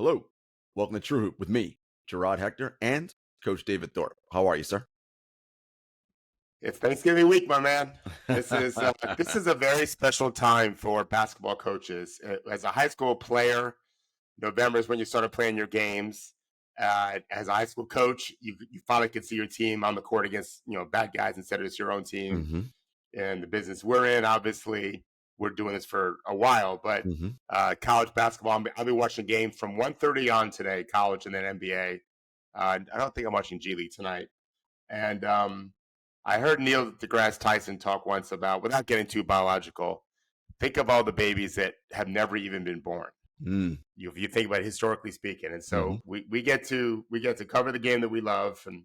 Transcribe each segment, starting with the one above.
Hello. Welcome to True Hoop with me, Jarod, Hector, and Coach David Thorpe. How are you, sir? It's Thanksgiving week, my man. This is a very special time for basketball coaches. As a high school player, November is when you started playing your games. As a high school coach, you finally could see your team on the court against bad guys instead of just your own team. Mm-hmm. And the business we're in, obviously, we're doing this for a while. But college basketball, I'll be watching games from 1:30 on today, college and then NBA. I don't think I'm watching G League tonight. And I heard Neil deGrasse Tyson talk once about, without getting too biological, think of all the babies that have never even been born. If you think about it, historically speaking. And so we get to cover the game that we love and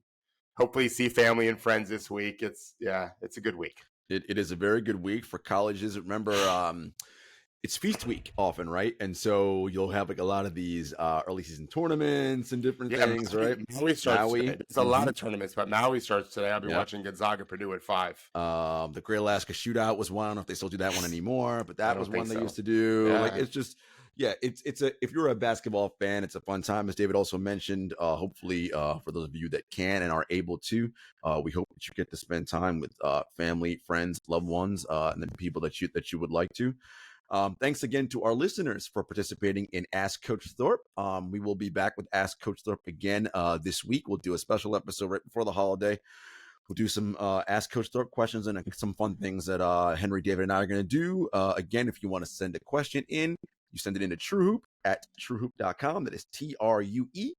hopefully see family and friends this week. It's a good week. It is a very good week for colleges. Remember, it's feast week often, right? And so you'll have like a lot of these early season tournaments and different things, right? Maui starts today. There's a lot of tournaments, but Maui starts today. I'll be watching Gonzaga Purdue at 5. The Great Alaska Shootout was one. I don't know if they still do that one anymore, but that was one they used to do. Yeah. Like it's just, if you're a basketball fan, it's a fun time. As David also mentioned, hopefully for those of you that can and are able to, we hope that you get to spend time with family, friends, loved ones, and then people that you would like to. Thanks again to our listeners for participating in Ask Coach Thorpe. We will be back with Ask Coach Thorpe again this week. We'll do a special episode right before the holiday. We'll do some Ask Coach Thorpe questions and some fun things that Henry, David, and I are going to do. Again, if you want to send a question in, you send it into TrueHoop at truehoop.com. That is TRUEHOOP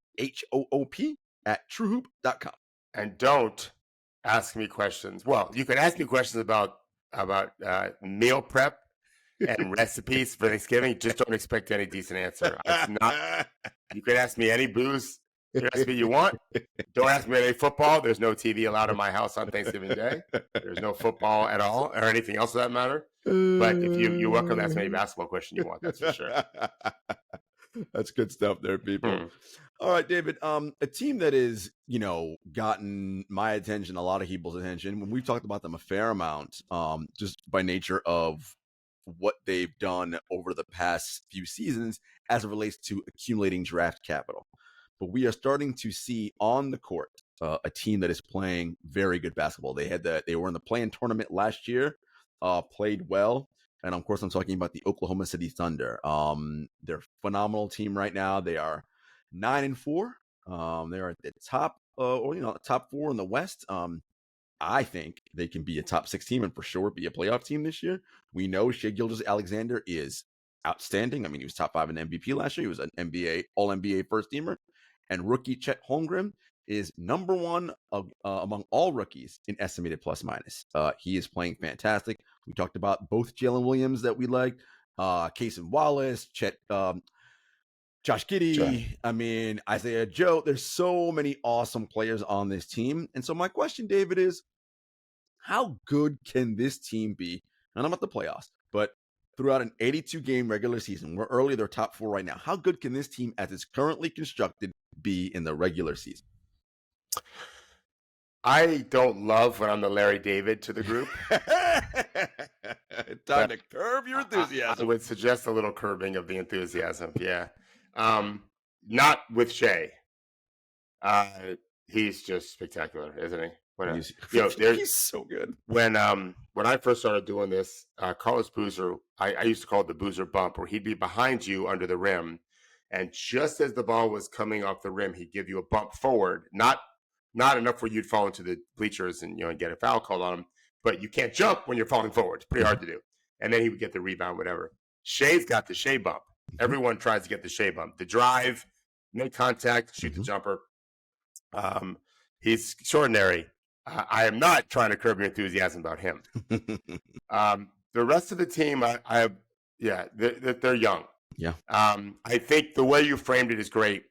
at truehoop.com. And don't ask me questions. Well, you can ask me questions about meal prep and recipes for Thanksgiving. Just don't expect any decent answer. It's not. You can ask me any booze recipe you want. Don't ask me any football. There's no TV allowed in my house on Thanksgiving Day. There's no football at all, or anything else for that matter. But if you're welcome to ask me any basketball question you want. That's for sure. That's good stuff there, people. All right, David. A team that is, gotten my attention, a lot of people's attention. When we've talked about them a fair amount, just by nature of what they've done over the past few seasons as it relates to accumulating draft capital. But we are starting to see on the court a team that is playing very good basketball. They were in the play-in tournament last year, played well. And of course, I'm talking about the Oklahoma City Thunder. They're a phenomenal team right now. They are 9-4. They're at the top, top 4 in the West. I think they can be a top 6 team and for sure be a playoff team this year. We know Shai Gilgeous-Alexander is outstanding. I mean, he was top 5 in MVP last year. He was an All-NBA first teamer. And rookie Chet Holmgren is number 1 among all rookies in estimated plus minus. He is playing fantastic. We talked about both Jalen Williams that we liked, Cason Wallace, Chet, Josh Giddey, Isaiah Joe. There's so many awesome players on this team. And so my question, David, is how good can this team be? Not about the playoffs, but throughout an 82-game regular season. We're early, they're top 4 right now. How good can this team, as it's currently constructed, be in the regular season? I don't love when I'm the Larry David to the group. Time to curb your enthusiasm. I would suggest a little curbing of the enthusiasm, yeah. Not with Shai. He's just spectacular, isn't he? He's so good. When I first started doing this, Carlos Boozer, I used to call it the Boozer bump, where he'd be behind you under the rim, and just as the ball was coming off the rim, he'd give you a bump forward, not enough where you'd fall into the bleachers and and get a foul called on him, but you can't jump when you're falling forward. It's pretty hard to do. And then he would get the rebound, whatever. Shai's got the Shai bump. Everyone tries to get the Shai bump. The drive, make contact, shoot the jumper. He's extraordinary. I am not trying to curb your enthusiasm about him. The rest of the team, they're young. Yeah. I think the way you framed it is great.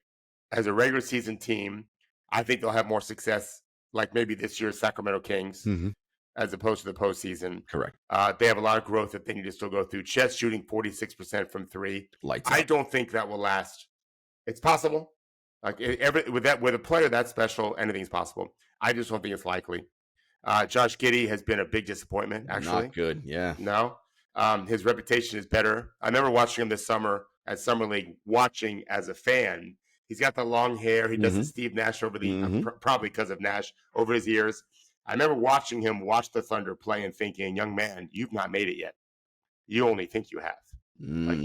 As a regular season team, I think they'll have more success, like maybe this year's Sacramento Kings, as opposed to the postseason. Correct. They have a lot of growth that they need to still go through. Chet's shooting 46% from 3. I don't think that will last. It's possible. Like with a player that special, anything's possible. I just don't think it's likely. Josh Giddey has been a big disappointment, actually. Not good, yeah. No. His reputation is better. I remember watching him this summer at Summer League watching as a fan. He's got the long hair. He does the Steve Nash over the probably because of Nash over his years. I remember watching him watch the Thunder play and thinking, young man, you've not made it yet. You only think you have. Like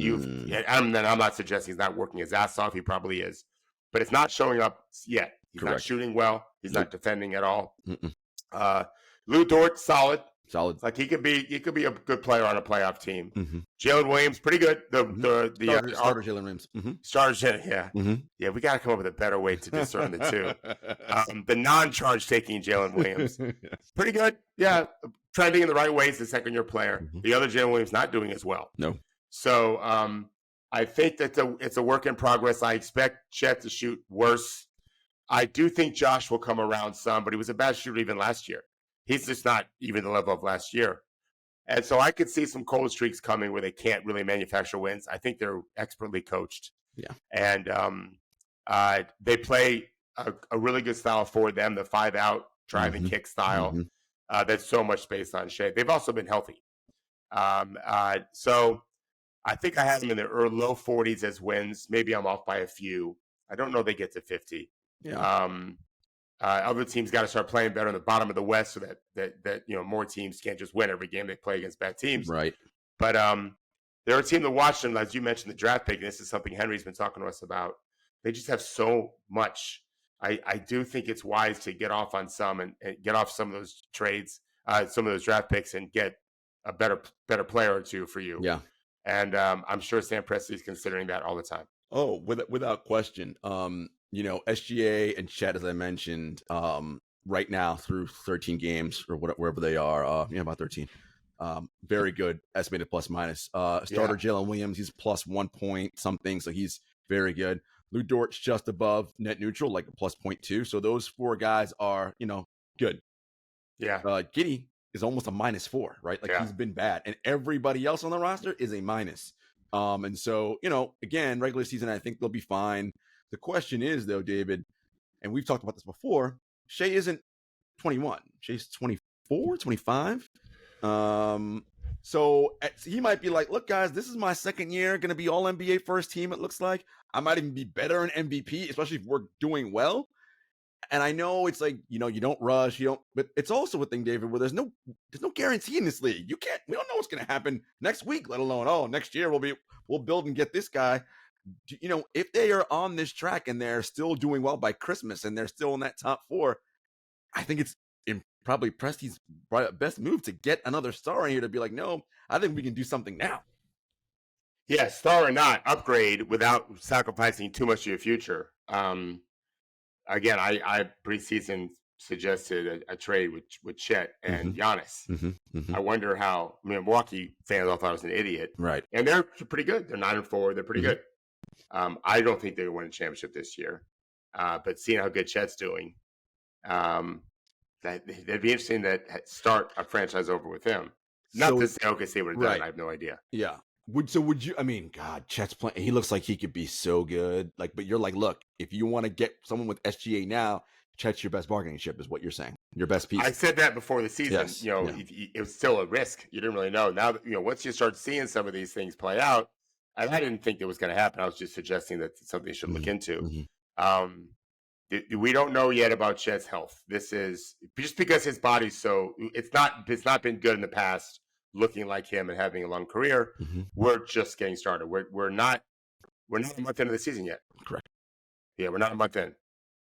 I'm not suggesting he's not working his ass off. He probably is. But it's not showing up yet. He's not shooting well. He's not defending at all. Lou Dort, solid. Like he could be a good player on a playoff team. Jalen Williams, pretty good. The starter Jalen Williams. Starter, yeah. Yeah, we got to come up with a better way to discern the two. The non-charge taking Jalen Williams, pretty good. Yeah, trending in the right ways. The second-year player. The other Jalen Williams not doing as well. No. So I think that it's a work in progress. I expect Chet to shoot worse. I do think Josh will come around some, but he was a bad shooter even last year. He's just not even the level of last year. And so I could see some cold streaks coming where they can't really manufacture wins. I think they're expertly coached. Yeah. And they play a really good style for them, the 5-out drive and kick style. That's so much based on Shea. They've also been healthy. So I think I have them in the low 40s as wins. Maybe I'm off by a few. I don't know they get to 50. Yeah. Other teams got to start playing better in the bottom of the West so that more teams can't just win every game they play against bad teams. Right. But they're a team to watch them, as you mentioned, the draft pick. And this is something Henry's been talking to us about. They just have so much. I do think it's wise to get off on some and get off some of those trades, some of those draft picks, and get a better player or two for you. Yeah. And I'm sure Sam Presti's considering that all the time. Oh, without question. SGA and Chet, as I mentioned, right now through 13 games or wherever they are, about 13. Very good estimated plus minus. Starter Jalen Williams, he's plus 1 point something, so he's very good. Lou Dort's just above net neutral, like a plus 0.2. So those four guys are, good. Yeah. Giddey is almost a -4, right? Like he's been bad, and everybody else on the roster is a minus. And so, again, regular season, I think they'll be fine. The question is, though, David, and we've talked about this before, Shea isn't 21. Shea's 24, 25. So he might be like, look, guys, this is my second year, going to be all NBA first team, it looks like. I might even be better in MVP, especially if we're doing well. And I know it's like, you don't rush, but it's also a thing, David, where there's no guarantee in this league. We don't know what's going to happen next week, let alone, next year we'll build and get this guy. If they are on this track and they're still doing well by Christmas and they're still in that top 4, I think it's probably Presti's best move to get another star in here to be like, no, I think we can do something now. Yeah, star or not, upgrade without sacrificing too much of your future. Again, I preseason suggested a trade with Chet and Giannis. I wonder how. Milwaukee fans all thought I was an idiot, right? And they're pretty good. They're 9-4. They're pretty good. I don't think they will win a championship this year, but seeing how good Chet's doing, that'd be interesting to start a franchise over with him. Not to say OKC would have done. I have no idea. Yeah. Would you? I mean, God, Chet's playing. He looks like he could be so good. Like, but you're like, look, if you want to get someone with SGA now, Chet's your best bargaining chip, is what you're saying. Your best piece. I said that before the season. Yes. It was still a risk. You didn't really know. Now, once you start seeing some of these things play out, and I didn't think it was going to happen. I was just suggesting that it's something you should look into. We don't know yet about Chet's health. This is just because his body's it's not been good in the past. Looking like him and having a long career, we're just getting started. We're not a month into the season yet. Correct. Yeah, we're not a month in.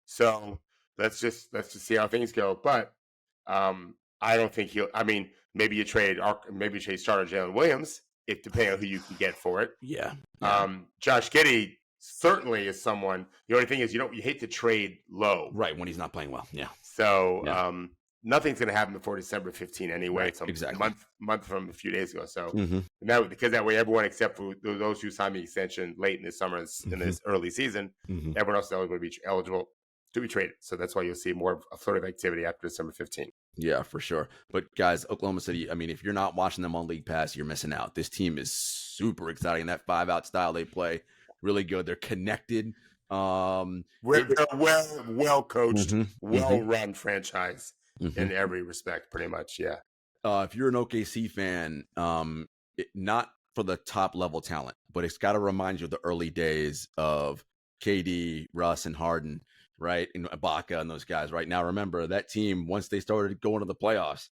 So let's just see how things go. But I don't think maybe you trade starter Jalen Williams, if depending on who you can get for it. Yeah. Josh Giddey certainly is someone. The only thing is you hate to trade low, right, when he's not playing well. Yeah. So nothing's going to happen before December 15 anyway. Right, it's exactly. a month from a few days ago. So because that way everyone except for those who signed the extension late in the summer in this early season, everyone else is going to be eligible to be traded. So that's why you'll see more of a flurry of activity after December 15. Yeah, for sure. But guys, Oklahoma City, if you're not watching them on League Pass, you're missing out. This team is super exciting. That 5-out style they play, really good. They're connected. They're well coached, well run franchise. In every respect, pretty much, yeah. If you're an OKC fan, not for the top level talent, but it's got to remind you of the early days of KD, Russ, and Harden, right? And Ibaka and those guys. Right now, remember that team, once they started going to the playoffs,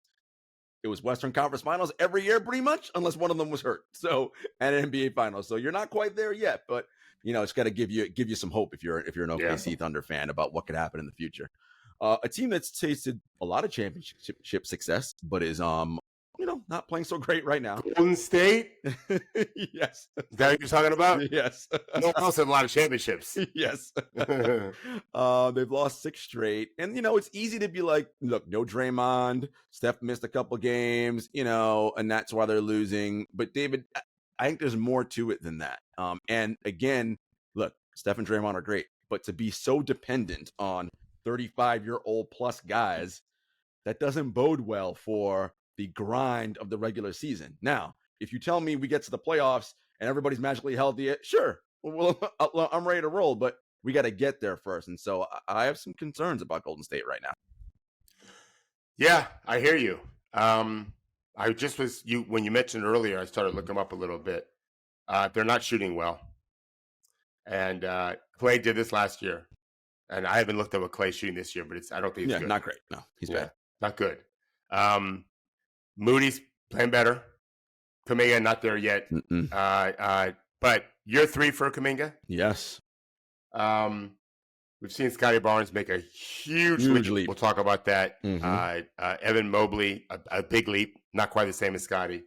it was Western Conference Finals every year, pretty much, unless one of them was hurt. So, and NBA Finals. So you're not quite there yet, but it's got to give you some hope if you're an OKC Thunder fan about what could happen in the future. A team that's tasted a lot of championship success, but is not playing so great right now. Golden State? Yes. Is that what you're talking about? Yes. No one else had a lot of championships. Yes. They've lost 6 straight. And, it's easy to be like, look, no Draymond. Steph missed a couple games, and that's why they're losing. But, David, I think there's more to it than that. And, again, look, Steph and Draymond are great. But to be so dependent on 35-year-old plus guys, that doesn't bode well for the grind of the regular season. Now, if you tell me we get to the playoffs and everybody's magically healthy, sure, well, I'm ready to roll, but we got to get there first. And so I have some concerns about Golden State right now. Yeah, I hear you. I just when you mentioned earlier, I started looking them up a little bit. They're not shooting well. And Clay did this last year. And I haven't looked at what Clay's shooting this year, but I don't think it's good. Not great. No, he's bad. Not good. Moody's playing better. Kuminga not there yet. But year 3 for Kuminga. Yes. We've seen Scotty Barnes make a huge leap. We'll talk about that. Evan Mobley, a big leap. Not quite the same as Scotty.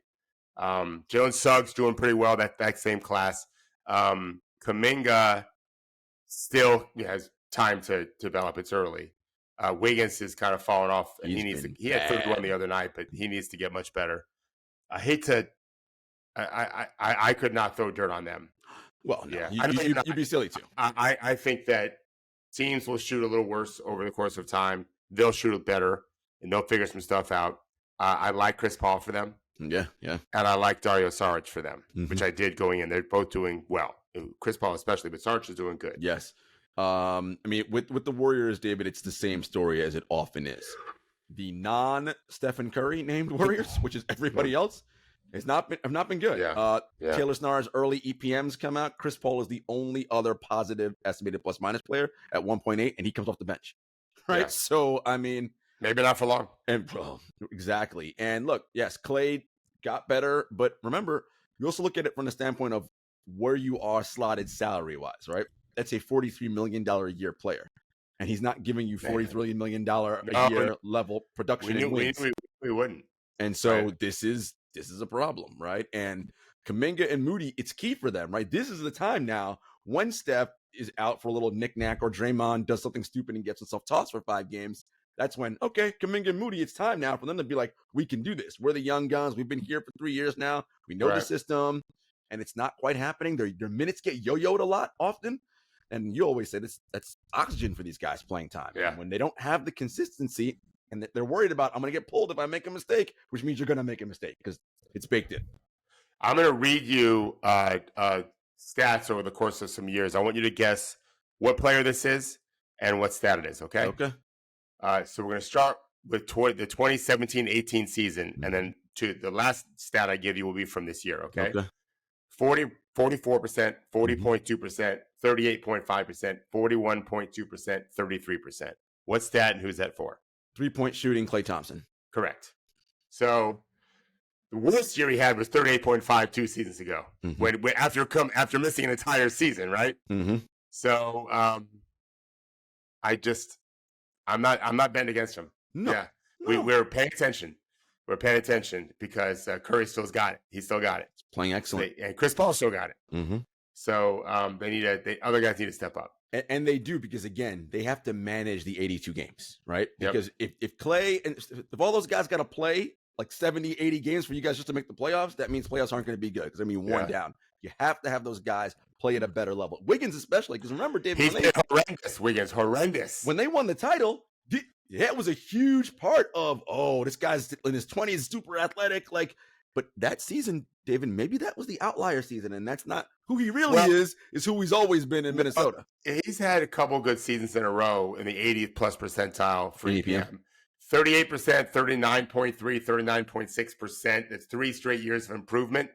Jalen Suggs doing pretty well, that same class. Kuminga still has time to develop. It's early. Wiggins is kind of falling off. And he had 31 the other night, but he needs to get much better. I could not throw dirt on them. Well, no, yeah, you'd be silly too. I think that teams will shoot a little worse over the course of time. They'll shoot it better, and they'll figure some stuff out. I like Chris Paul for them. Yeah. And I like Dario Saric for them, which I did going in. They're both doing well. Chris Paul especially, but Saric is doing good. Yes. I mean, with the Warriors, David, it's the same story as it often is. The non-Stephen Curry named Warriors, which is everybody else, have not been good. Yeah. Taylor Snar's early EPMs come out. Chris Paul is the only other positive estimated plus-minus player at 1.8, and he comes off the bench. Right? Yeah. So, I mean... Maybe not for long. Exactly. And look, yes, Clay got better, but remember, you also look at it from the standpoint of where you are slotted salary-wise, right? That's a $43 million a year player. And he's not giving you $43 million a year level production. We wouldn't. And so this is a problem, right? And Kuminga and Moody, it's key for them, right? This is the time now when Steph is out for a little knick-knack or Draymond does something stupid and gets himself tossed for 5 games. That's when, okay, Kuminga and Moody, it's time now for them to be like, we can do this. We're the young guns. We've been here for 3 years now. We know the system, and it's not quite happening. Their minutes get yo-yoed a lot often. And you always say that's oxygen for these guys playing time. Yeah. And when they don't have the consistency and they're worried about, I'm going to get pulled if I make a mistake, which means you're going to make a mistake because it's baked in. I'm going to read you stats over the course of some years. I want you to guess what player this is and what stat it is, okay? Okay. So we're going to start with the 2017-18 season, and then to the last stat I give you will be from this year, okay? 44%, 40.2%, 38.5%, 41.2%, 33%. What stat and who's that for? 3-point shooting, Klay Thompson. Correct. So the worst year he had was 38.5 2 seasons ago. When after missing an entire season, right? So I'm not betting against him. No. Yeah. No. We're paying attention. We're paying attention because Curry still's got it. He still got it. It's playing excellent. And Chris Paul still got it. So other guys need to step up. And they do, because again, they have to manage the 82 games, right? Because if Clay and if all those guys got to play like 70, 80 games for you guys just to make the playoffs, that means playoffs aren't going to be good. Because I mean, one down. You have to have those guys play at a better level. Wiggins especially, because remember, David, he's been horrendous. Wiggins, horrendous. When they won the title, that was a huge part of, this guy's in his 20s, super athletic, but that season, David, maybe that was the outlier season, and that's not who he really is who he's always been in Minnesota. He's had a couple good seasons in a row in the 80th plus percentile for EPM. 38%, 39.3, 39.6%. That's 3 straight years of improvement.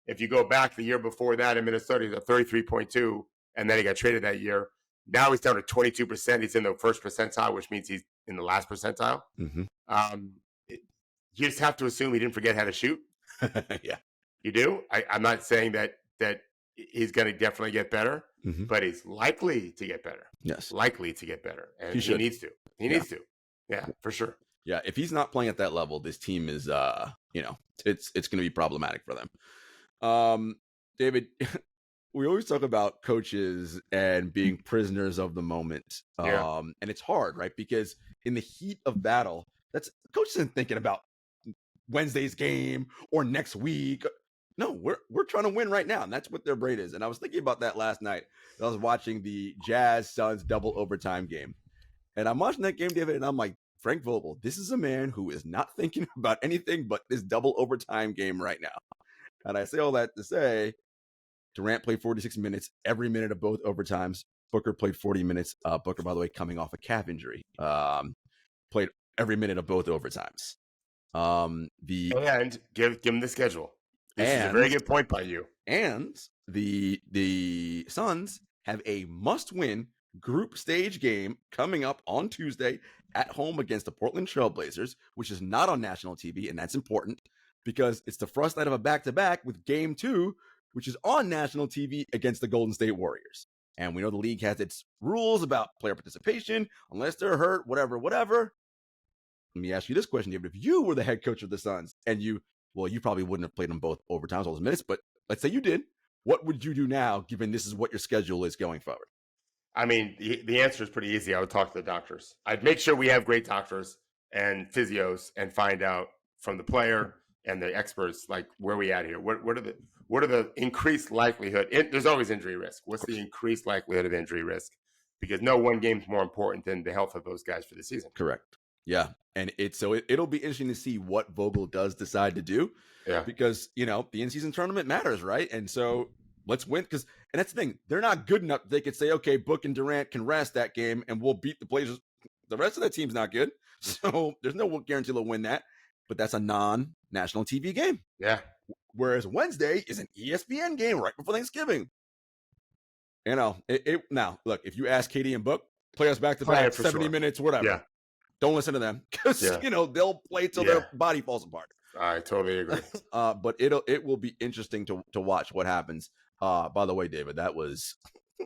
If you go back the year before that in Minnesota, he's at 33.2, and then he got traded that year. Now he's down to 22%. He's in the first percentile, which means he's in the last percentile. You just have to assume he didn't forget how to shoot. Yeah. You do? I'm not saying that he's going to definitely get better, but he's likely to get better. Yes. Likely to get better. And he needs to. He needs to. Yeah, for sure. Yeah, if he's not playing at that level, this team is, it's going to be problematic for them. David, we always talk about coaches and being prisoners of the moment. And it's hard, right? Because in the heat of battle, coach isn't thinking about Wednesday's game or next week. No, we're trying to win right now, and that's what their brain is. And I was thinking about that last night. I was watching the Jazz Suns double overtime game, and I'm watching that game, David, and I'm like, Frank Vogel, this is a man who is not thinking about anything but this double overtime game right now. And I say all that to say, Durant played 46 minutes every minute of both overtimes. Booker played 40 minutes. Booker, by the way, coming off a calf injury, played every minute of both overtimes. And give him the schedule. This is a very good point by you. And the Suns have a must-win group stage game coming up on Tuesday at home against the Portland Trailblazers, which is not on national TV, and that's important because it's the first night of a back-to-back with Game 2, which is on national TV against the Golden State Warriors. And we know the league has its rules about player participation, unless they're hurt, whatever. Let me ask you this question, David. If you were the head coach of the Suns and you probably wouldn't have played them both overtimes, all those minutes, but let's say you did. What would you do now, given this is what your schedule is going forward? I mean, the answer is pretty easy. I would talk to the doctors. I'd make sure we have great doctors and physios and find out from the player and the experts, like, where are we at here? What are the increased likelihood? There's always injury risk. What's the increased likelihood of injury risk? Because no one game is more important than the health of those guys for the season. Correct. Yeah. And it'll be interesting to see what Vogel does decide to do. Yeah. Because, the in-season tournament matters, right? And so let's win. And that's the thing. They're not good enough. They could say, okay, Book and Durant can rest that game and we'll beat the Blazers. The rest of that team's not good. So there's no guarantee they'll win that. But that's a non-national TV game. Yeah. Whereas Wednesday is an ESPN game right before Thanksgiving. Now, look, if you ask Katie and Book, play us back to back, 70 minutes, whatever. Yeah. Don't listen to them because, they'll play till their body falls apart. I totally agree. But it will be interesting to watch what happens. By the way, David, that was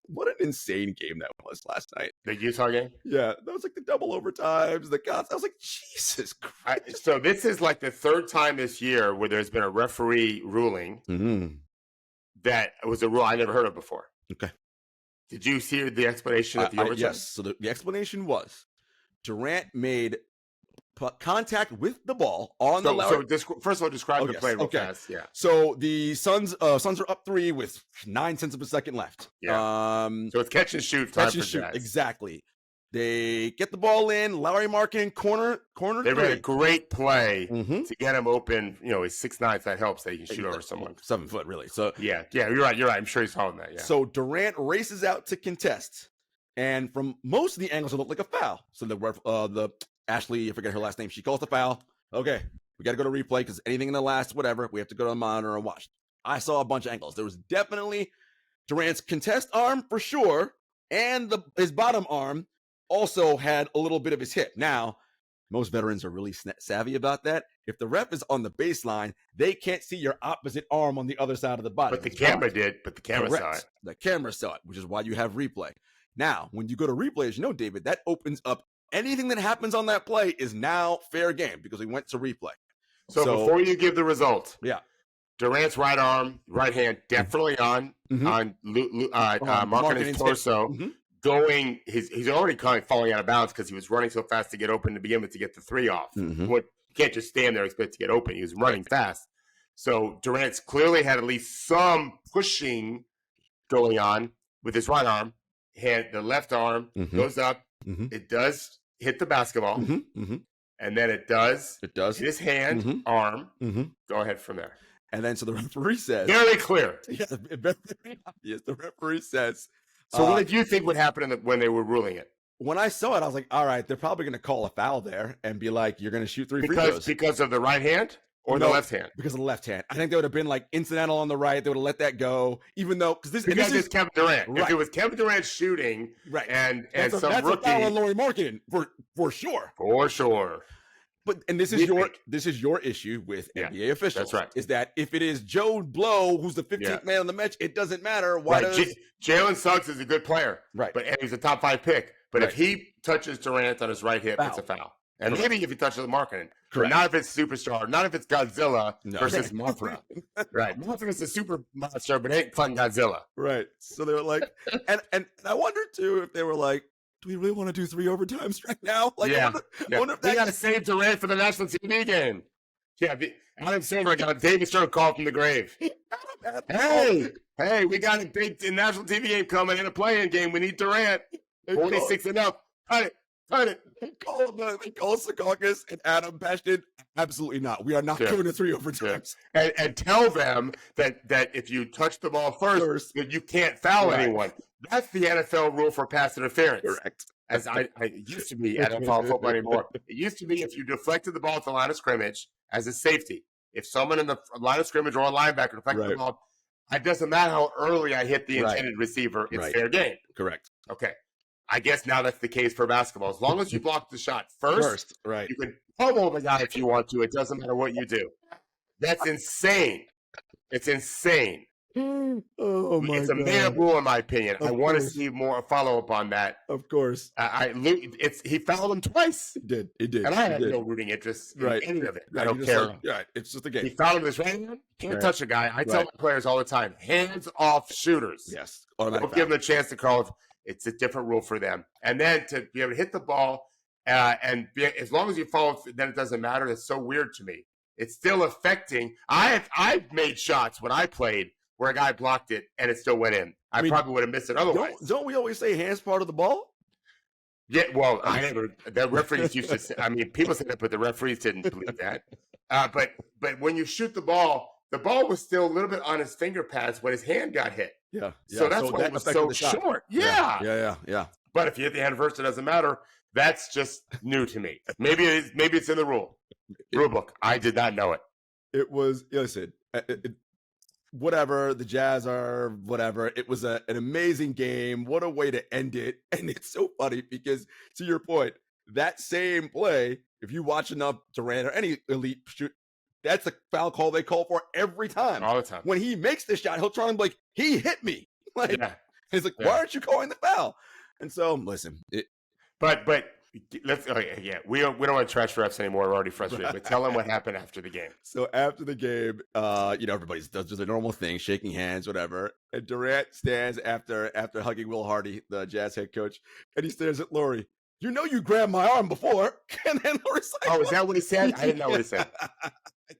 what an insane game that was last night. The Utah game? Yeah, that was like the double overtimes, the guns. I was like, Jesus Christ. So this is like the third time this year where there's been a referee ruling that was a rule I never heard of before. Okay. Did you see the explanation of the overtime? Yes. So the explanation was Durant made contact with the ball on the Lowry. So first of all, describe the play real fast. Yeah. So the Suns are up 3 with 9/10 of a second left. Yeah. So it's catch and shoot time for shoot. Jazz. Exactly. They get the ball in. Lowry marking corner. They ran a great play to get him open. He's 6'9", so that helps that he can shoot over someone. 7 foot, really. So yeah, you're right. I'm sure he's holding that. Yeah. So Durant races out to contest, and from most of the angles, it looked like a foul. So the Ashley, I forget her last name, she calls the foul. Okay, we got to go to replay because anything in the last whatever, we have to go to the monitor and watch. I saw a bunch of angles. There was definitely Durant's contest arm for sure, and his bottom arm also had a little bit of his hip. Now, most veterans are really savvy about that. If the ref is on the baseline, they can't see your opposite arm on the other side of the body. But the camera did. But the camera saw it. The camera saw it, which is why you have replay. Now, when you go to replay, as you know, David, that opens up anything that happens on that play is now fair game because we went to replay. So before you give the result, Durant's right hand, definitely on marking his torso. Going, he's already kind of falling out of bounds because he was running so fast to get open to begin with to get the 3 off. You can't just stand there and expect to get open. He was running fast. So Durant's clearly had at least some pushing going on with his right arm. The left arm goes up. It does hit the basketball. And then it does hit his hand, arm. Go ahead from there. And then so the referee says. Very clear. Yes, the referee says. So what did you think would happen when they were ruling it? When I saw it, I was like, all right, they're probably going to call a foul there and be like, you're going to shoot 3 free throws. Because of the right hand? Or the left hand? Because of the left hand. I think they would have been like incidental on the right. They would have let that go, even though because it's Kevin Durant. Right. If it was Kevin Durant shooting, right, and that's some that's rookie, a foul on Lauri Markkanen for sure. For sure. But this is your issue with NBA officials. That's right. Is that if it is Joe Blow who's the 15th man on the bench, it doesn't matter. Why does Jalen Suggs is a good player, right? But he's a top 5 pick. But if he touches Durant on his right hip, it's a foul. And maybe if he touches Markkanen. But not if it's superstar. Not if it's Godzilla versus Mothra. Right. Mothra's a super monster, but ain't fun Godzilla. Right. So they were like, and I wonder too if they were like, do we really want to do 3 overtimes right now? Like, I wonder if we got to save Durant for the national TV game. Yeah, Adam Silver got a David Stern call from the grave. Hey, we got a big national TV game coming in a play-in game. We need Durant. 46 and up. Cut it. They called Secaucus and Adam Pashton. Absolutely not. We are not going to 3 overtimes. And tell them that if you touch the ball first that you can't foul anyone. That's the NFL rule for pass interference. Correct. As I used to be, I don't follow football anymore. It used to be if you deflected the ball at the line of scrimmage as a safety. If someone in the line of scrimmage or a linebacker deflected the ball, it doesn't matter how early I hit the intended receiver. It's fair game. Correct. Okay. I guess now that's the case for basketball. As long as you block the shot first, you can pummel the guy if you want to. It doesn't matter what you do. That's insane. It's insane. Oh my God. It's a bad rule in my opinion. I want to see more follow up on that. Of course. He fouled him twice. He did. And I had no rooting interest in any of it. I don't care. It's just a game. He fouled him this right hand. Can't touch a guy. I tell my players all the time, hands off shooters. Yes. Don't give them a chance to call. It's a different rule for them. And then to be able to hit the ball as long as you follow, then it doesn't matter. That's so weird to me. It's still affecting. I've made shots when I played where a guy blocked it and it still went in. I probably would have missed it otherwise. Don't we always say hands part of the ball? Yeah, well, the referees used to say, people said that, but the referees didn't believe that. But when you shoot the ball was still a little bit on his finger pads when his hand got hit. Yeah. So that's why it was so short. Yeah. But if you hit the hand first, it doesn't matter. That's just new to me. Maybe it's in the rule book. I did not know it. It was, listen, whatever, the Jazz are whatever. It was an amazing game. What a way to end it. And it's so funny because, to your point, that same play, if you watch enough Durant or any elite shoot, that's a foul call they call for every time. All the time. When he makes the shot, he'll try and be like, he hit me. He's like, why aren't you calling the foul? And so, listen. But let's we don't want to trash refs anymore. We're already frustrated. But tell them what happened after the game. So after the game, everybody does the normal thing, shaking hands, whatever. And Durant stands after hugging Will Hardy, the Jazz head coach, and he stares at Lauri. You grabbed my arm before. And then Lauri's like, oh, is that what he said? I didn't know what he said.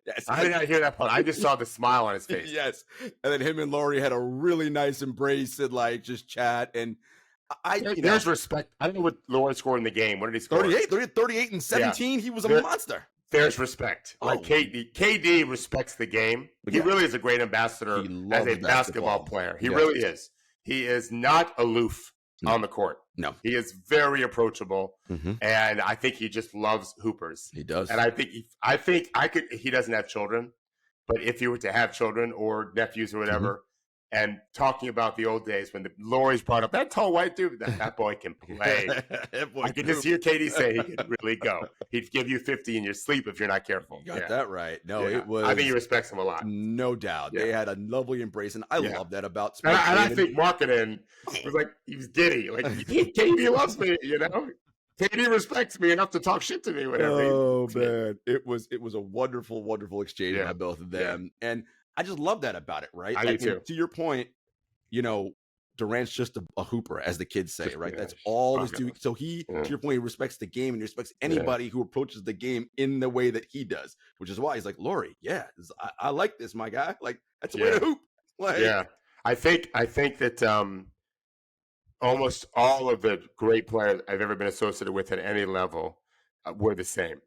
Yes, I did not hear that part. I just saw the smile on his face. Yes. And then him and Lauri had a really nice embrace and just chat. And there's respect. I don't know what Lauri scored in the game. What did he score? 38 and 17. Yeah. He was a monster. There's respect. KD respects the game. He really is a great ambassador as a basketball player. He really is. He is not aloof on the court. No. He is very approachable, and I think he just loves hoopers. He does. And he doesn't have children, but if he were to have children or nephews or whatever, and talking about the old days when the Lauri's brought up, that tall white dude, that boy can play. I could just hear Katie say he could really go. He'd give you 50 in your sleep if you're not careful. You got that right. No, it was. I think he respects him a lot. No doubt. They had a lovely embrace, and I love that about sports. And I think Markkanen was like, he was giddy. Like, Katie loves me, Katie respects me enough to talk shit to me. Whatever. Oh, man. It was a wonderful, wonderful exchange by both of them. Yeah. And I just love that about it, right? I do too. To your point, Durant's just a hooper, as the kids say, right? That's all he's doing. So to your point, he respects the game and he respects anybody who approaches the game in the way that he does, which is why he's like, Lauri, I like this, my guy. Like, that's a way to hoop. I think that almost all of the great players I've ever been associated with at any level were the same.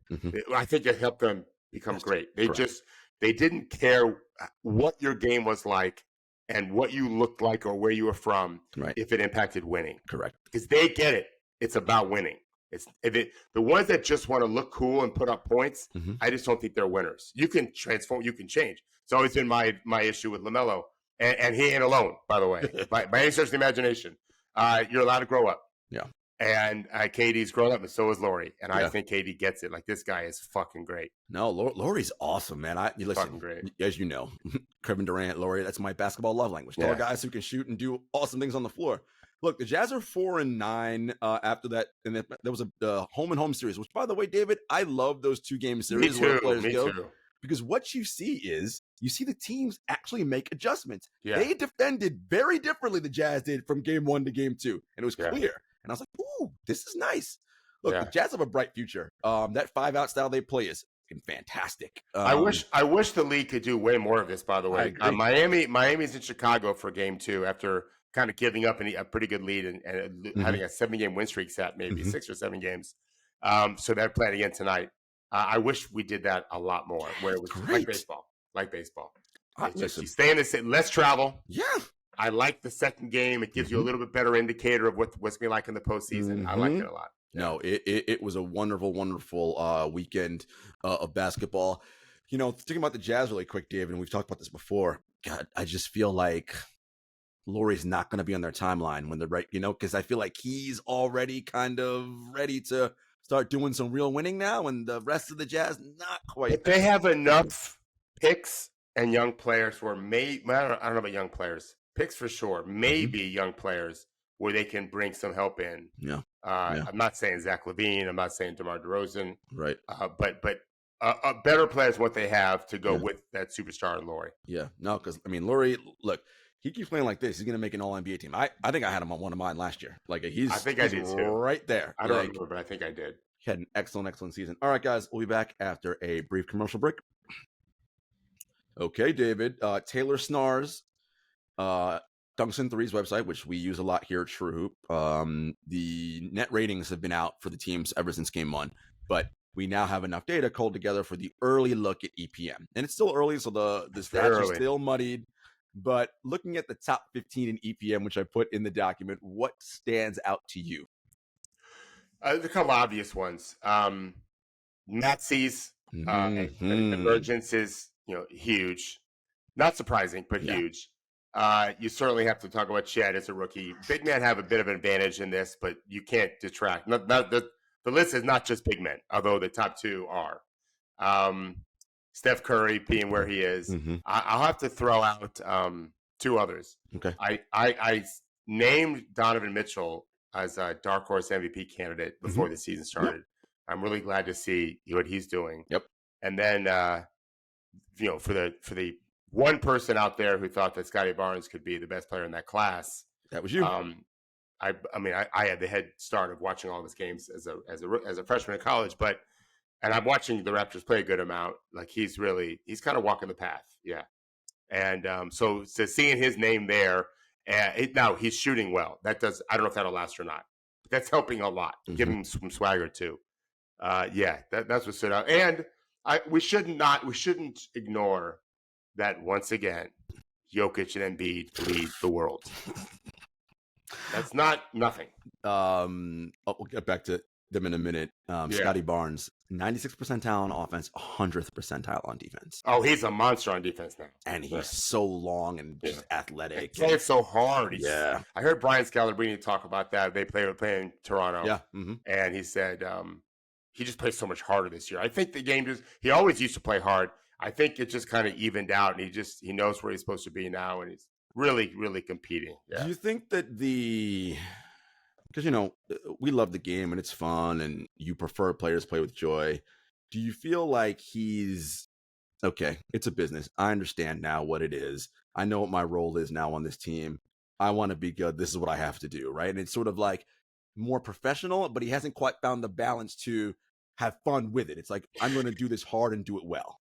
I think it helped them become great. They didn't care what your game was like and what you looked like or where you were from if it impacted winning. Correct. Because they get it. It's about winning. The ones that just want to look cool and put up points, Mm-hmm. I just don't think they're winners. You can transform, you can change. It's always been my issue with LaMelo, and he ain't alone, by the way. by any stretch of the imagination, you're allowed to grow up. Yeah. And KD's grown up, and so is Laurie. And Yeah. I think KD gets it. Like, this guy is fucking great. No, Laurie's awesome, man. You listen, fucking great. As you know, Kevin Durant, Laurie, that's my basketball love language. Tall guys who can shoot and do awesome things on the floor. Look, the Jazz are 4-9 after that, and there was a home and home series. Which, by the way, David, I love those 2-game series where players go. Too. Because what you see is the teams actually make adjustments. Yeah. They defended very differently, the Jazz did, from game 1 to game 2, and it was clear. And I was like, ooh, this is nice. Look, the Jazz have a bright future. That 5-out style they play is fantastic. I wish the league could do way more of this, by the way. Miami's in Chicago for game 2 after kind of giving up a pretty good lead and having a 7-game win streak set, maybe 6 or 7 games. So they're playing again tonight. I wish we did that a lot more, where it was like baseball. You stay in the city, less travel. Yeah. I like the second game. It gives you a little bit better indicator of what's going to be like in the postseason. I like it a lot. No, it was a wonderful, wonderful weekend of basketball. You know, thinking about the Jazz really quick, David, and we've talked about this before. God, I just feel like Laurie's not going to be on their timeline when they're right, because I feel like he's already kind of ready to start doing some real winning now, and the rest of the Jazz, not quite. If they have enough picks and young players I don't know about young players. Picks for sure. Maybe young players where they can bring some help in. Yeah. I'm not saying Zach LaVine. I'm not saying DeMar DeRozan. Right. But better players what they have to go with that superstar in Laurie. Yeah. No, because, Laurie, look, he keeps playing like this. He's going to make an all-NBA team. I think I had him on one of mine last year. Like, I think I did too. Right there. I don't remember, but I think I did. He had an excellent season. All right, guys. We'll be back after a brief commercial break. Okay, David. Taylor Snars. Dunks and Threes website, which we use a lot here at True Hoop. The net ratings have been out for the teams ever since game 1, but we now have enough data called together for the early look at EPM. And it's still early, so the stats are still muddied. But looking at the top 15 in EPM, which I put in the document, what stands out to you? There's a couple obvious ones. Maxey's emergence is huge. Not surprising, but huge. You certainly have to talk about Chet as a rookie. Big men have a bit of an advantage in this, but you can't detract. The list is not just big men, although the top 2 are. Steph Curry being where he is. I'll have to throw out 2 others. Okay. I named Donovan Mitchell as a dark horse MVP candidate before the season started. I'm really glad to see what he's doing. Yep. And then for the one person out there who thought that Scotty Barnes could be the best player in that class, that was you. I had the head start of watching all of his games as a freshman in college, and I'm watching the Raptors play a good amount. Like, he's kind of walking the path. Yeah. And so seeing his name there, now he's shooting well. I don't know if that'll last or not, but that's helping a lot. Give him some swagger too. That's what stood out. And we shouldn't ignore that once again, Jokic and Embiid lead the world. That's not nothing. We'll get back to them in a minute. Scotty Barnes, 96th percentile on offense, 100th percentile on defense. Oh, he's a monster on defense now. And he's so long and just athletic. He plays so hard. I heard Brian Scalabrine talk about that. They play in Toronto. Yeah. And he said he just plays so much harder this year. I think the game he always used to play hard. I think it just kind of evened out, and he knows where he's supposed to be now, and he's really, really competing. Yeah. Do you think that because we love the game and it's fun, and you prefer players play with joy? Do you feel like he's okay? It's a business. I understand now what it is. I know what my role is now on this team. I want to be good. This is what I have to do, right? And it's sort of like more professional, but he hasn't quite found the balance to have fun with it. It's like, I'm going to do this hard and do it well.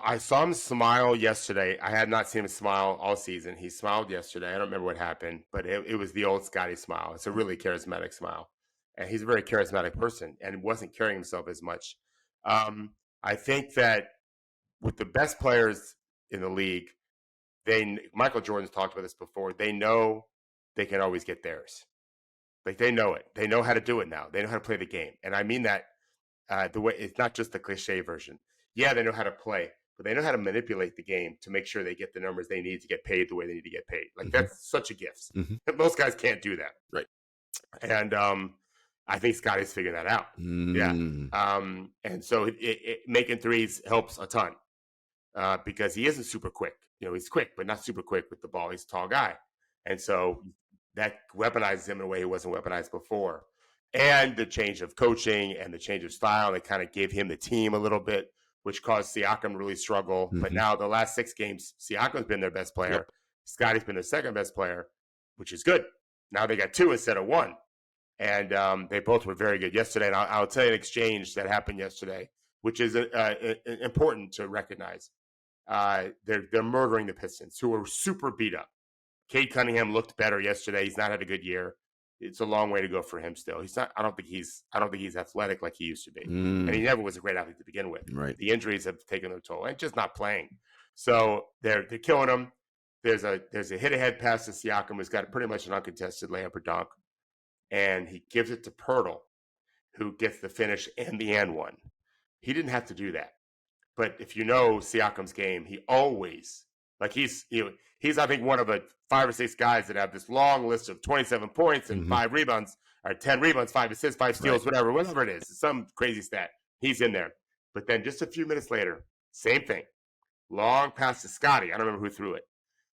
I saw him smile yesterday. I had not seen him smile all season. He smiled yesterday. I don't remember what happened, but it was the old Scotty smile. It's a really charismatic smile. And he's a very charismatic person and wasn't carrying himself as much. I think that with the best players in the league, Michael Jordan's talked about this before, they know they can always get theirs. Like they know it. They know how to do it now. They know how to play the game. And I mean that the way it's not just the cliche version. Yeah, they know how to play, but they know how to manipulate the game to make sure they get the numbers they need to get paid the way they need to get paid. Like that's such a gift. Most guys can't do that. Right. And I think Scotty's figuring that out. Yeah. And so making threes helps a ton because he isn't super quick. He's quick, but not super quick with the ball. He's a tall guy. And so that weaponizes him in a way he wasn't weaponized before. And the change of coaching and the change of style, they kind of gave him the team a little bit, which caused Siakam to really struggle. But now the last 6 games, Siakam's been their best player. Yep. Scotty's been their second best player, which is good. Now they got 2 instead of 1. And they both were very good yesterday. And I'll tell you an exchange that happened yesterday, which is important to recognize. They're murdering the Pistons, who are super beat up. Cade Cunningham looked better yesterday. He's not had a good year. It's a long way to go for him still. He's not. I don't think he's athletic like he used to be, and he never was a great athlete to begin with. Right. The injuries have taken their toll, and just not playing. So they're killing him. There's a hit ahead pass to Siakam, who's got pretty much an uncontested layup or dunk, and he gives it to Pirtle, who gets the finish and the and one. He didn't have to do that, but if you know Siakam's game, he always he's I think one of the 5 or 6 guys that have this long list of 27 points and 5 rebounds or 10 rebounds, 5 assists, 5 steals, whatever it is. It's some crazy stat. He's in there. But then just a few minutes later, same thing. Long pass to Scotty. I don't remember who threw it.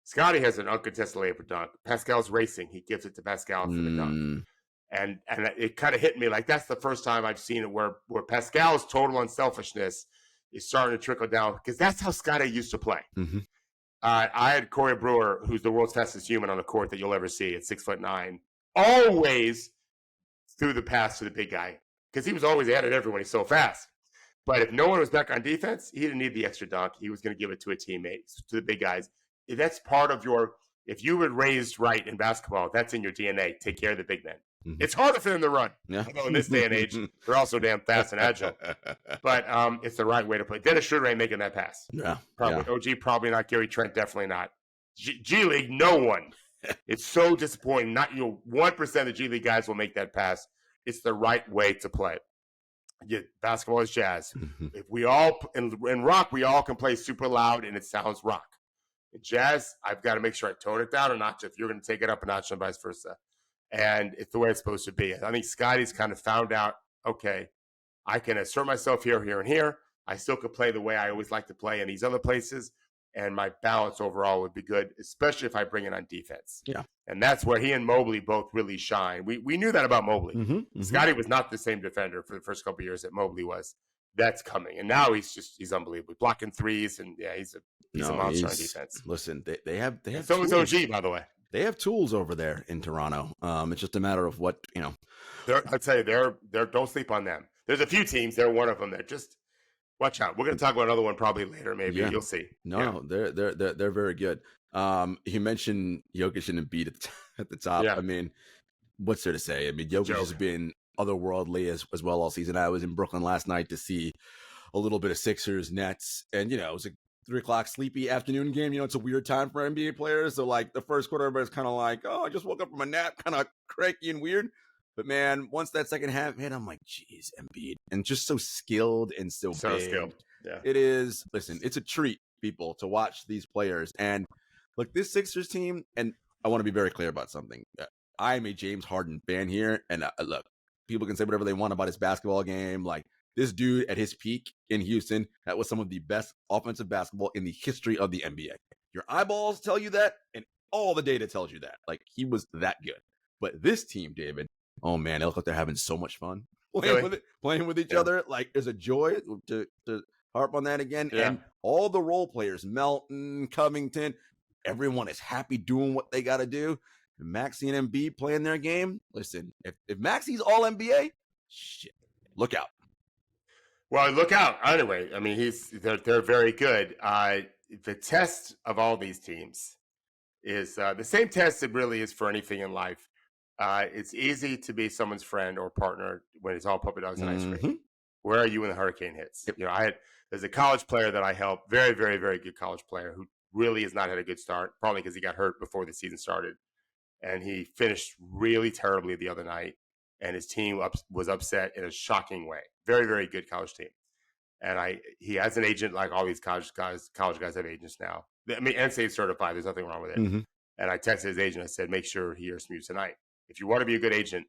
Scotty has an uncontested layup or dunk. Pascal's racing. He gives it to Pascal for the dunk. And it kind of hit me like that's the first time I've seen it where Pascal's total unselfishness is starting to trickle down because that's how Scotty used to play. I had Corey Brewer, who's the world's fastest human on the court that you'll ever see at 6'9", always threw the pass to the big guy because he was always at it everyone. He's so fast. But if no one was back on defense, he didn't need the extra dunk. He was going to give it to a teammate, to the big guys. That's part of if you were raised right in basketball, that's in your DNA. Take care of the big men. It's harder for them to run. Yeah. Although in this day and age, they're also damn fast and agile. But it's the right way to play. Dennis Schroeder ain't making that pass. Yeah. Probably. OG, probably not. Gary Trent, definitely not. G League, no one. It's so disappointing. Not 1% of G League guys will make that pass. It's the right way to play. Basketball is jazz. If we all in rock, we all can play super loud and it sounds rock. In jazz, I've got to make sure I tone it down a notch if you're going to take it up a notch and vice versa. And it's the way it's supposed to be. I think Scotty's kind of found out, okay, I can assert myself here, here, and here. I still could play the way I always like to play in these other places. And my balance overall would be good, especially if I bring it on defense. Yeah. And that's where he and Mobley both really shine. We knew that about Mobley. Scotty was not the same defender for the first couple of years that Mobley was. That's coming. And now he's unbelievable. Blocking threes, and he's a monster on defense. Listen, they have so is OG, by the way. They have tools over there in Toronto. It's just a matter of what, I'd say they're don't sleep on them. There's a few teams. They're one of them that just watch out. We're going to talk about another one probably later. Maybe you'll see. No, they're very good. You mentioned Jokic and Embiid at the top. Yeah. I mean, what's there to say? I mean, Jokic has been otherworldly as well all season. I was in Brooklyn last night to see a little bit of Sixers Nets, and it was a 3:00 sleepy afternoon game. It's a weird time for NBA players. So like the first quarter, everybody's kind of like, oh, I just woke up from a nap, kind of cranky and weird. But man, once that second half hit, I'm like, geez, Embiid, and just so skilled and so big. Skilled. Yeah, it is. Listen, it's a treat, people, to watch these players. And look, this Sixers team, and I want to be very clear about something. I'm a James Harden fan here, and look, people can say whatever they want about his basketball game. Like, this dude at his peak in Houston, that was some of the best offensive basketball in the history of the NBA. Your eyeballs tell you that, and all the data tells you that. Like, he was that good. But this team, David, oh man, they look like they're having so much fun playing with each other. Like, there's a joy to harp on that again. Yeah. And all the role players, Melton, Covington, everyone is happy doing what they got to do. Maxey and Embiid playing their game. Listen, if Maxey's all NBA, shit, look out. Well, look out. Anyway, I mean, they're very good. The test of all these teams is the same test it really is for anything in life. It's easy to be someone's friend or partner when it's all puppy dogs and ice cream. Where are you when the hurricane hits? There's a college player that I helped, very, very, very good college player who really has not had a good start, probably because he got hurt before the season started. and he finished really terribly the other night, and his team was upset in a shocking way. Very, very good college team. And he has an agent, like all these college guys have agents now. I mean, NCAA certified. There's nothing wrong with it. Mm-hmm. And I texted his agent. I said, make sure he hears from you tonight. If you want to be a good agent,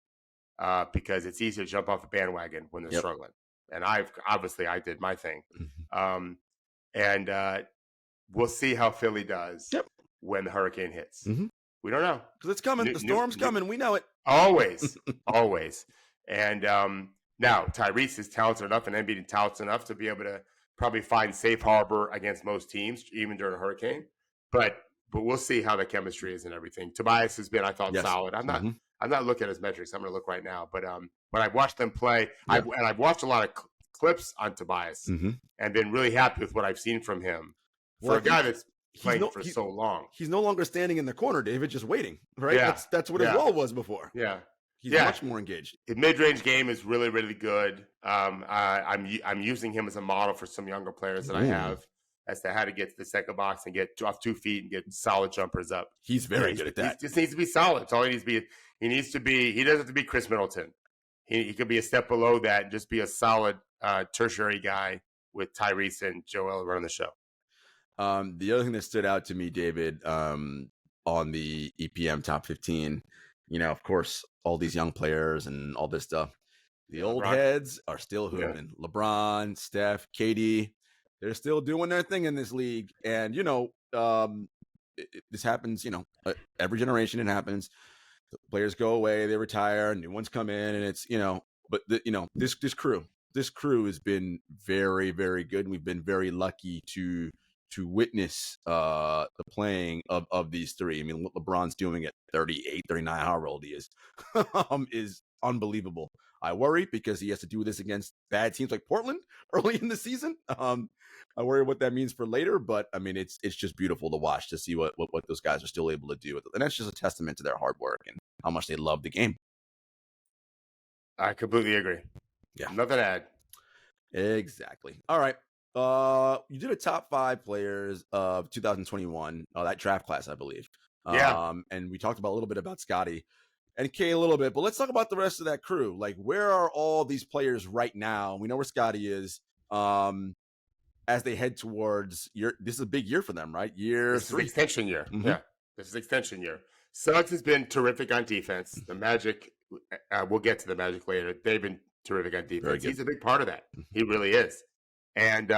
because it's easy to jump off the bandwagon when they're struggling. And I did my thing. And we'll see how Philly does when the hurricane hits. Mm-hmm. We don't know. Because it's coming. The storm's coming. We know it. Always. Always. And now Tyrese is talented enough and Embiid is talented enough to be able to probably find safe harbor against most teams, even during a hurricane. But we'll see how the chemistry is and everything. Tobias has been, I thought, solid. I'm not looking at his metrics. I'm going to look right now. But I've watched them play, and I've watched a lot of clips on Tobias and been really happy with what I've seen from him. For a guy that's playing for so long. He's no longer standing in the corner, David, just waiting, right? Yeah. That's what his role was before. Yeah. He's much more engaged. His mid-range game is really, really good. I'm using him as a model for some younger players that I have as to how to get to the second box and get off 2 feet and get solid jumpers up. He's very good at that. He just needs to be solid. That's all he needs to be. He doesn't have to be Chris Middleton. He could be a step below that and just be a solid tertiary guy with Tyrese and Joel running the show. The other thing that stood out to me, David, on the EPM top 15, of course, all these young players and all this stuff. The old heads are still hooping. Yeah. LeBron, Steph, KD, they're still doing their thing in this league. And, this happens, every generation it happens. The players go away, they retire, new ones come in, and it's, but this crew has been very, very good. And we've been very lucky to witness the playing of these three. I mean, what LeBron's doing at 38, 39, however old he is unbelievable. I worry because he has to do this against bad teams like Portland early in the season. I worry what that means for later, but I mean, it's just beautiful to watch, to see what those guys are still able to do. And that's just a testament to their hard work and how much they love the game. I completely agree. Yeah. Nothing to add. Exactly. All right. You did a top 5 players of 2021, that draft class, I believe. And we talked about a little bit about Scotty and Kay a little bit, but let's talk about the rest of that crew. Like, where are all these players right now? We know where Scotty is. As they head towards this is a big year for them, right? This 3. Is extension year. Mm-hmm. Yeah, this is extension year. Suggs has been terrific on defense. The Magic, we'll get to the Magic later. They've been terrific on defense. He's a big part of that. He really is. And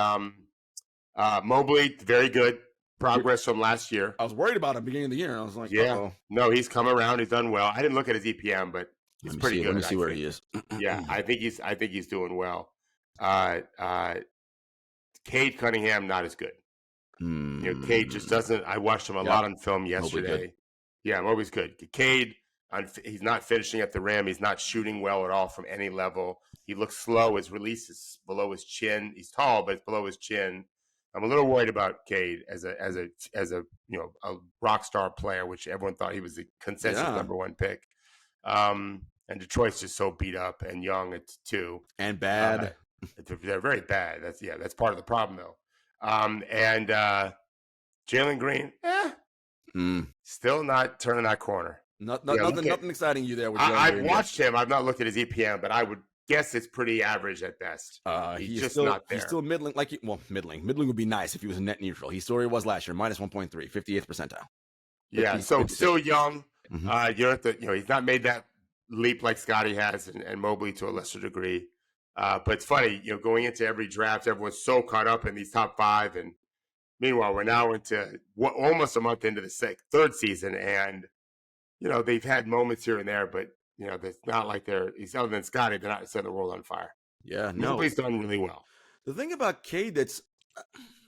Mobley, very good progress from last year. I was worried about him beginning of the year. I was like, no, he's come around. He's done well. I didn't look at his EPM, but he's pretty good. Let me see where he is. Yeah, I think he's doing well. Cade Cunningham, not as good. Cade just doesn't. I watched him a lot on film yesterday. Mobley's good. Cade, he's not finishing at the rim. He's not shooting well at all from any level. He looks slow. His release is below his chin. He's tall, but it's below his chin. I'm a little worried about Cade as a rock star player, which everyone thought he was the consensus number 1 pick. And Detroit's just so beat up and young at 2 and bad. They're very bad. That's part of the problem, though. And Jalen Green, still not turning that corner. Nothing exciting you there. With I've watched him. I've not looked at his EPM, but I would guess it's pretty average at best. He's just still, not there. He's still middling. Middling. Middling would be nice if he was net neutral. He still was last year, minus 1.3, 58th percentile. Yeah, so still young. He's not made that leap like Scotty has, and Mobley to a lesser degree. But it's funny, going into every draft, everyone's so caught up in these top 5, and meanwhile, we're now into almost a month into the 3rd season, and they've had moments here and there, but it's not like he's other than Scotty, they're not setting the world on fire. Yeah, no, Mobley's done really well. The thing about Cade that's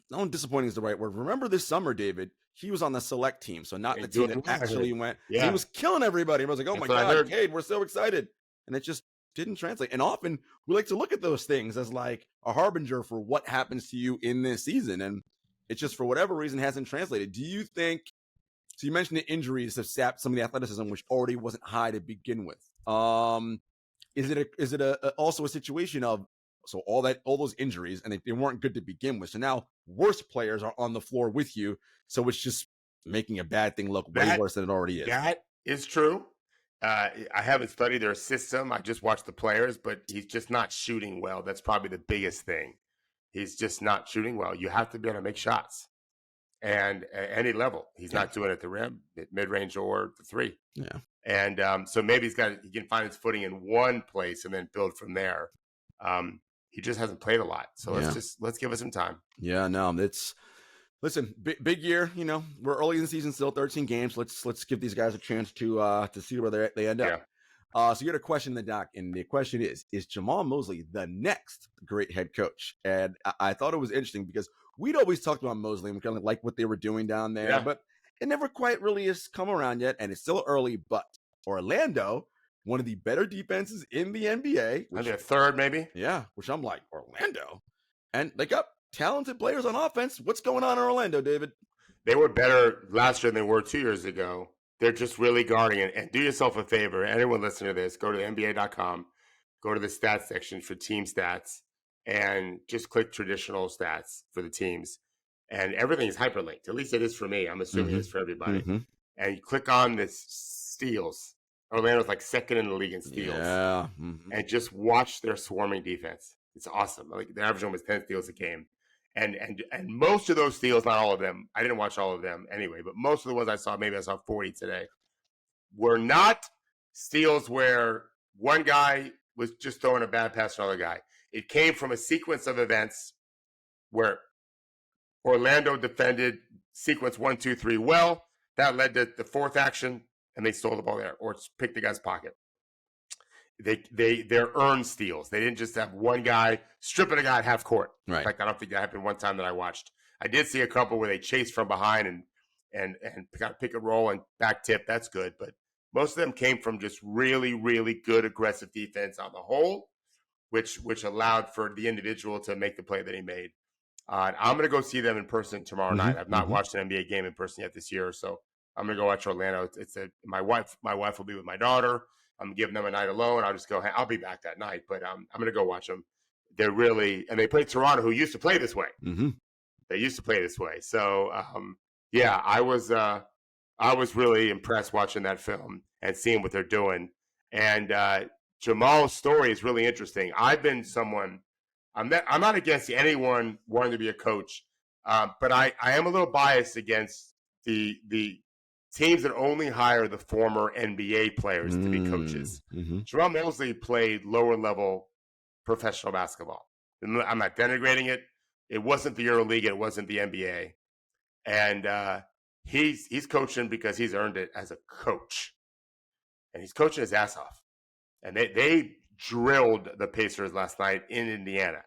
not disappointing is the right word. Remember this summer, David, he was on the select team, so not the team that actually went. Yeah. He was killing everybody. I was like, oh my God, Cade, we're so excited, and it just didn't translate. And often we like to look at those things as like a harbinger for what happens to you in this season, and it just for whatever reason hasn't translated. Do you think? So you mentioned the injuries have sapped some of the athleticism, which already wasn't high to begin with. Is it also a situation of all those injuries and they weren't good to begin with? So now worse players are on the floor with you, so it's just making a bad thing look way worse than it already is. is true. I haven't studied their system. I just watched the players, but he's just not shooting well. That's probably the biggest thing. He's just not shooting well. You have to be able to make shots, and at any level, he's not doing it at the rim, mid range, or the three. Yeah. And so maybe he can find his footing in one place and then build from there. He just hasn't played a lot, so let's give it some time. Yeah, no, listen, big year. You know, we're early in the season, still 13 games. Let's give these guys a chance to see where they end up. So you had a question in the doc, and the question is Jamahl Mosley the next great head coach? And I thought it was interesting because we'd always talked about Mosley and we kind of like what they were doing down there, but it never quite really has come around yet, and it's still early. But Orlando, one of the better defenses in the NBA, maybe a third, maybe. Yeah, which I'm like, Orlando, and they got talented players on offense. What's going on in Orlando, David? They were better last year than they were 2 years ago. They're just really guarding it. And do yourself a favor, anyone listening to this, go to NBA.com, go to the stats section for team stats, and just click traditional stats for the teams. And everything is hyperlinked. At least it is for me. I'm assuming it's for everybody. And you click on the steals. Orlando's like second in the league in steals. Yeah. And just watch their swarming defense. It's awesome. Like the average one was 10 steals a game. And most of those steals, not all of them, I didn't watch all of them anyway, but most of the ones I saw, maybe I saw 40 today, were not steals where one guy was just throwing a bad pass to another guy. It came from a sequence of events where Orlando defended sequence 1, 2, 3 well. That led to the fourth action, and they stole the ball there or picked the guy's pocket. They're earned steals. They didn't just have one guy stripping a guy at half court. Right. In fact, I don't think that happened one time that I watched. I did see a couple where they chased from behind and got to pick and roll and back tip. That's good, but most of them came from just really, really good aggressive defense on the whole, which allowed for the individual to make the play that he made. I'm going to go see them in person tomorrow night. I've not watched an NBA game in person yet this year, so I'm going to go watch Orlando. My wife will be with my daughter. I'm giving them a night alone. I'll be back that night, but I'm going to go watch them. They're really, and they play Toronto, who used to play this way. They used to play this way. So, I was really impressed watching that film and seeing what they're doing. And Jamal's story is really interesting. I've been someone, I'm not against anyone wanting to be a coach, but I am a little biased against the teams that only hire the former NBA players to be coaches. Jamahl Mosley played lower level professional basketball. I'm not denigrating it. It wasn't the EuroLeague. It wasn't the NBA. And he's coaching because he's earned it as a coach. And he's coaching his ass off. And they drilled the Pacers last night in Indiana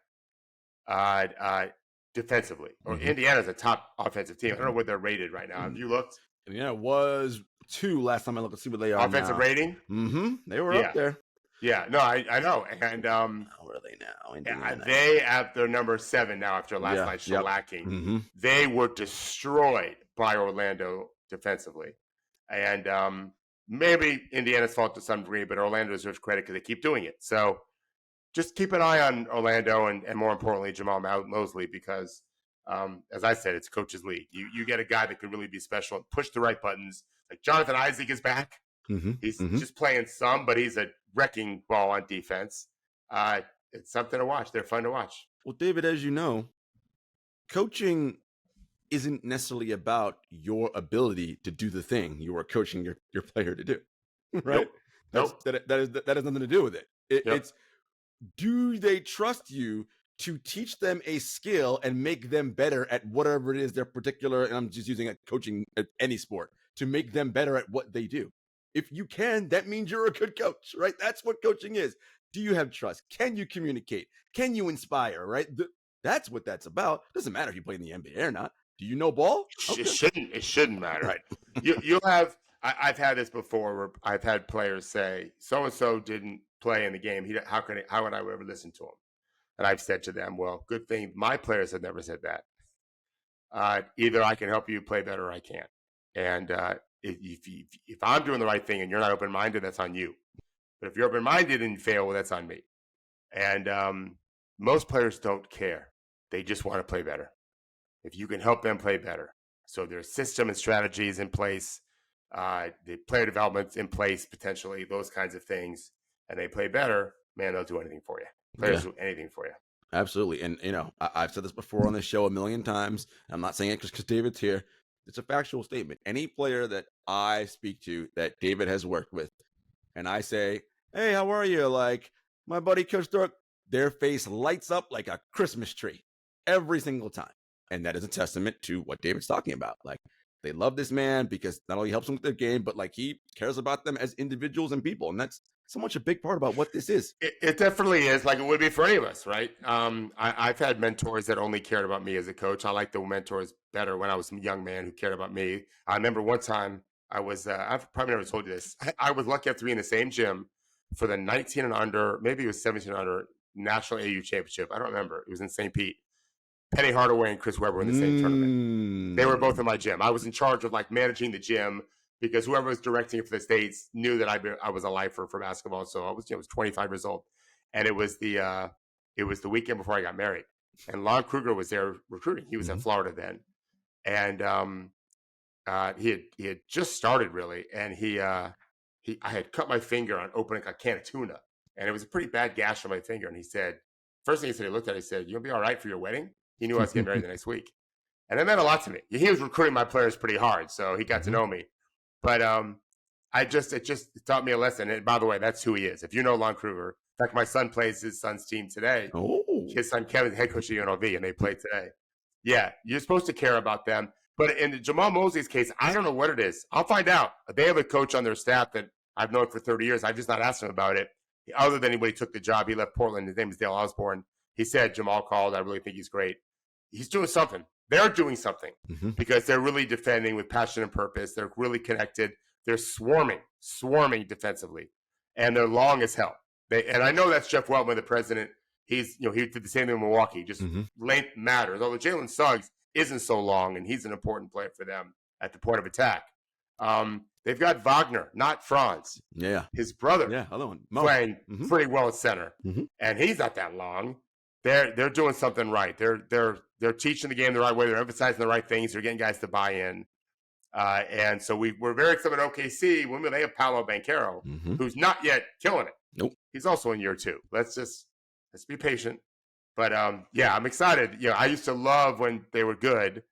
defensively. Indiana's a top offensive team. I don't know what they're rated right now. Have you looked? Yeah, it was 2 last time I looked to see what they are offensive now. rating. They were up there. Yeah, no, I know. And where are they now? They at their number 7 now after last night's shellacking. They were destroyed by Orlando defensively, and maybe Indiana's fault to some degree, but Orlando deserves credit because they keep doing it. So just keep an eye on Orlando and more importantly Jamahl Mosley because. As I said, it's coach's league. You get a guy that can really be special and push the right buttons. Like Jonathan Isaac is back. He's just playing some, but he's a wrecking ball on defense. It's something to watch. They're fun to watch. Well, David, as you know, coaching isn't necessarily about your ability to do the thing you are coaching your player to do, right? Nope. That has nothing to do with it. It's do they trust you to teach them a skill and make them better at whatever it is their particular, and I'm just using a coaching at any sport, to make them better at what they do. If you can, that means you're a good coach, right? That's what coaching is. Do you have trust? Can you communicate? Can you inspire, right? That's what that's about. Doesn't matter if you play in the NBA or not. Do you know ball? Okay. It shouldn't matter. Right. You'll have, I've had this before where I've had players say, so-and-so didn't play in the game. How would I ever listen to him? And I've said to them, well, good thing my players have never said that. Either I can help you play better or I can't. And if I'm doing the right thing and you're not open-minded, that's on you. But if you're open-minded and you fail, well, that's on me. And most players don't care. They just want to play better. If you can help them play better. So there's system and strategies in place. the player development's in place, potentially, those kinds of things, and they play better, man, they'll do anything for you. Players do anything for you. Absolutely. And, I've said this before on this show a million times. I'm not saying it just because David's here. It's a factual statement. Any player that I speak to that David has worked with, and I say, hey, how are you? Like, my buddy Coach Thorpe, their face lights up like a Christmas tree every single time. And that is a testament to what David's talking about. Like, they love this man because not only helps them with their game, but like he cares about them as individuals and people. And that's so much a big part about what this is. It definitely is, like it would be for any of us, right? I've had mentors that only cared about me as a coach. I liked the mentors better when I was a young man who cared about me. I remember one time I've probably never told you this. I was lucky enough to be in the same gym for the 19 and under, maybe it was 17 and under National AU Championship. I don't remember. It was in St. Pete. Penny Hardaway and Chris Webber in the same tournament. They were both in my gym. I was in charge of like managing the gym because whoever was directing it for the States knew that I was a lifer for basketball. So I was 25 years old, and it was the weekend before I got married. And Lon Kruger was there recruiting. He was in Florida then, and he had just started really, and I had cut my finger on opening a can of tuna, and it was a pretty bad gash on my finger. And he said, first thing he said, he looked at it, he said, "You'll be all right for your wedding." He knew I was getting married the next week. And that meant a lot to me. He was recruiting my players pretty hard, so he got to know me. But it just taught me a lesson. And by the way, that's who he is. If you know Lon Kruger, in fact, my son plays his son's team today. Oh. His son Kevin's head coach at UNLV, and they play today. Yeah, you're supposed to care about them. But in Jamahl Mosley's case, I don't know what it is. I'll find out. They have a coach on their staff that I've known for 30 years. I've just not asked him about it. Other than when he took the job, he left Portland. His name is Dale Osborne. He said, Jamahl called. I really think he's great. He's doing something. They're doing something because they're really defending with passion and purpose. They're really connected. They're swarming defensively, and they're long as hell. And I know that's Jeff Weltman, the president. He did the same thing in Milwaukee. Just length matters. Although Jalen Suggs isn't so long, and he's an important player for them at the point of attack. They've got Wagner, not Franz. Yeah, his brother. Yeah, other one playing pretty well at center, and he's not that long. They're doing something right. They're teaching the game the right way. They're emphasizing the right things. They're getting guys to buy in. And so we're very excited about OKC when they have Paolo Banchero, who's not yet killing it. Nope. He's also in year 2. Let's be patient. But yeah, I'm excited. I used to love when they were good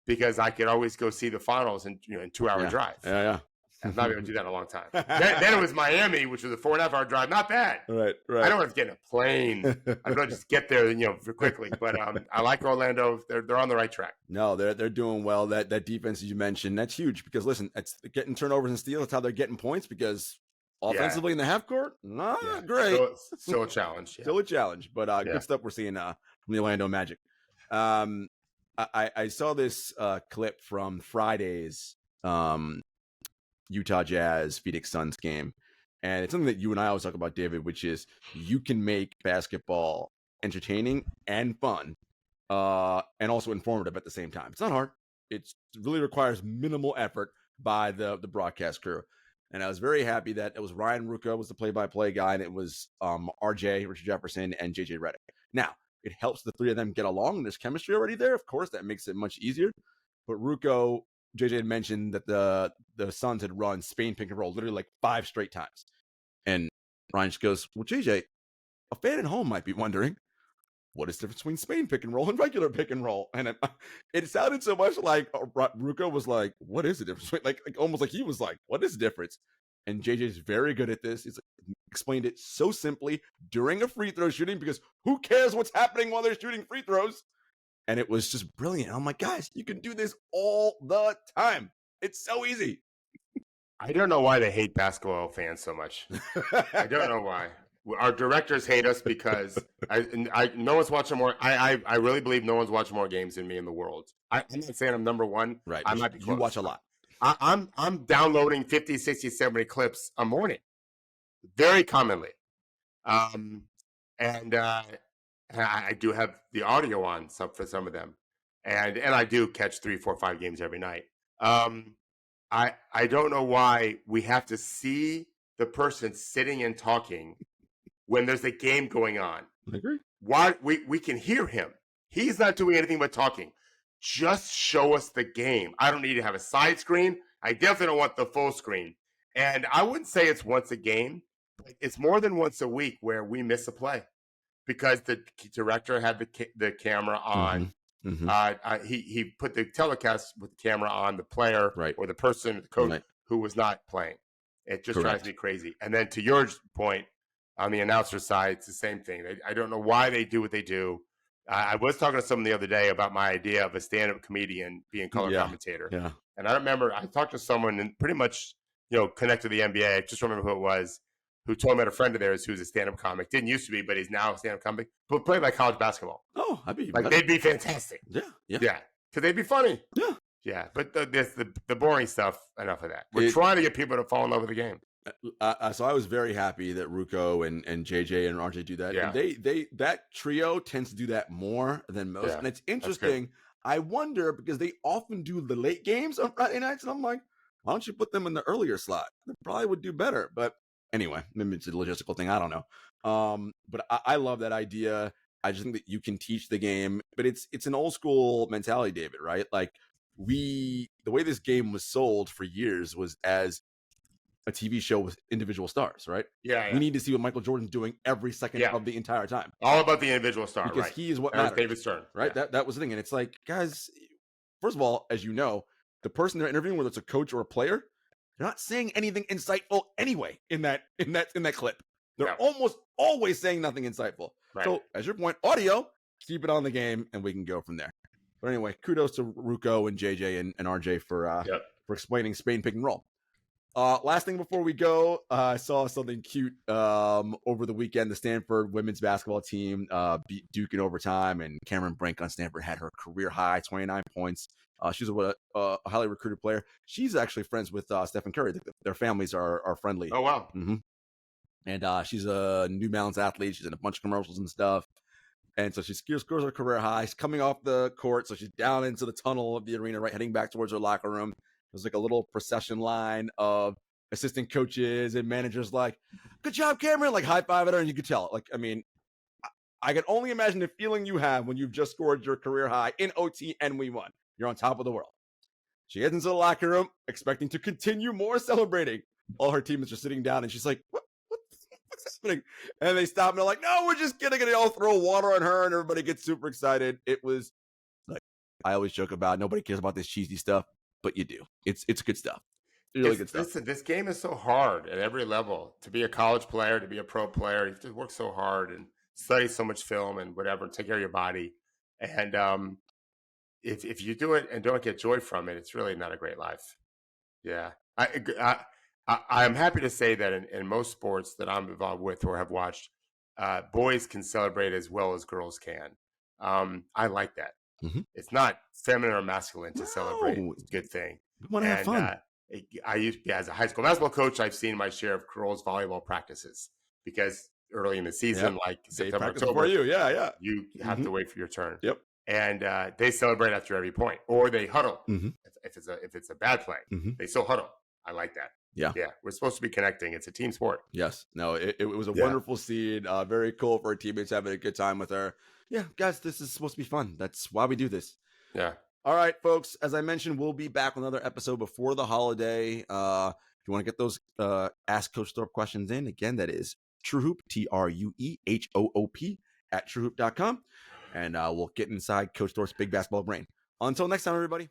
because I could always go see the finals in 2-hour drive. Yeah. I'm not going to do that in a long time. then it was Miami, which was a 4.5-hour drive. Not bad. Right. I don't have to get in a plane. I'm going to just get there, quickly. But I like Orlando. They're on the right track. No, they're doing well. That defense you mentioned, that's huge because listen, it's getting turnovers and steals. That's how they're getting points because offensively in the half court, not great. Still a challenge. Still a challenge, but good stuff we're seeing from the Orlando Magic. I saw this clip from Friday's Utah Jazz Phoenix Suns game, and it's something that you and I always talk about, David, which is you can make basketball entertaining and fun and also informative at the same time. It's not hard. It really requires minimal effort by the broadcast crew. And I was very happy that it was Ryan Rucka was the play-by-play guy, and it was RJ, Richard Jefferson, and JJ Redick. Now, it helps the three of them get along, and there's chemistry already there. Of course, that makes it much easier. But Rucka, JJ had mentioned that the Suns had run Spain pick and roll literally like 5 straight times. And Ryan just goes, well, JJ, a fan at home might be wondering, what is the difference between Spain pick and roll and regular pick and roll? And it sounded so much like Rucka was like, what is the difference? Like almost like he was like, what is the difference? And JJ's very good at this. He's explained it so simply during a free throw shooting because who cares what's happening while they're shooting free throws? And it was just brilliant. I'm like, guys, you can do this all the time. It's so easy. I don't know why they hate basketball fans so much. I don't know why. Our directors hate us because no one's watching more. I really believe no one's watching more games than me in the world. I'm not saying I'm number one. Right. I might be close. You watch a lot. I'm downloading 50, 60, 70 clips a morning, very commonly. And I do have the audio on for some of them. And I do catch 3, 4, 5 games every night. I don't know why we have to see the person sitting and talking when there's a game going on. I agree. Why we can hear him. He's not doing anything but talking. Just show us the game. I don't need to have a side screen. I definitely don't want the full screen. And I wouldn't say it's once a game, but it's more than once a week where we miss a play because the director had the camera on. He put the telecast with the camera on the player or the person, the coach who was not playing. It just drives me crazy. And then to your point, on the announcer side, it's the same thing. I don't know why they do what they do. I was talking to someone the other day about my idea of a stand-up comedian being color commentator. Yeah. And I remember I talked to someone and pretty much, connected to the NBA. I just remember who it was, who told me about a friend of theirs who's a stand-up comic. Didn't used to be, but he's now a stand-up comic. But played like college basketball. Oh, I'd be like they'd be fantastic. Yeah. Because they'd be funny. Yeah. Yeah. But the boring stuff. Enough of that. We're trying to get people to fall in love with the game. So I was very happy that Ruocco and JJ and RJ do that. Yeah. And that trio tends to do that more than most. Yeah. And it's interesting. I wonder because they often do the late games on Friday nights, and I'm like, why don't you put them in the earlier slot? They probably would do better. But anyway, maybe it's a logistical thing. I don't know. But I love that idea. I just think that you can teach the game, but it's an old school mentality, David, right? Like the way this game was sold for years was as a TV show with individual stars, right? Yeah. We need to see what Michael Jordan's doing every second of the entire time. All about the individual star, because he is what matters. David Stern, right? That was the thing, and it's like, guys, first of all, as you know, the person they're interviewing, whether it's a coach or a player, they're not saying anything insightful anyway in that clip. They're almost always saying nothing insightful. Right. So, as your point, audio, keep it on the game, and we can go from there. But anyway, kudos to Ruocco and JJ and RJ for explaining Spain pick and roll. Last thing before we go, I saw something cute over the weekend. The Stanford women's basketball team beat Duke in overtime, and Cameron Brink on Stanford had her career high 29 points. She's a highly recruited player. She's actually friends with Stephen Curry. Their families are friendly. Oh, wow. Mm-hmm. And she's a New Balance athlete. She's in a bunch of commercials and stuff. And so she scores her career high. She's coming off the court, so she's down into the tunnel of the arena, right, heading back towards her locker room. There's like a little procession line of assistant coaches and managers like, good job, Cameron, like high-fiving her, and you could tell. Like, I mean, I can only imagine the feeling you have when you've just scored your career high in OT and we won. You're on top of the world. She gets into the locker room, expecting to continue more celebrating. All her teammates are sitting down, and she's like, what's happening? And they stop, and they're like, no, we're just kidding. And they all throw water on her, and everybody gets super excited. It was like, I always joke about, nobody cares about this cheesy stuff. But you do. It's good stuff. Really good stuff. Listen, this game is so hard at every level. To be a college player, to be a pro player, you have to work so hard and study so much film and whatever, and take care of your body. And if you do it and don't get joy from it, it's really not a great life. Yeah. I'm happy to say that in most sports that I'm involved with or have watched, boys can celebrate as well as girls can. I like that. Mm-hmm. It's not feminine or masculine to celebrate. It's a good thing. We want to have fun. As a high school basketball coach, I've seen my share of girls volleyball practices because early in the season, like September, October, you have to wait for your turn. Yep. And they celebrate after every point, or they huddle. Mm-hmm. If it's a bad play, they still huddle. I like that. Yeah. We're supposed to be connecting. It's a team sport. Yes. No, it was a wonderful scene. Very cool for our teammates having a good time with her. Yeah, guys, this is supposed to be fun. That's why we do this. Yeah. All right, folks. As I mentioned, we'll be back with another episode before the holiday. If you want to get those Ask Coach Thorpe questions in, again, that is TrueHoop, TrueHoop, @ truehoop.com. And we'll get inside Coach Thorpe's big basketball brain. Until next time, everybody.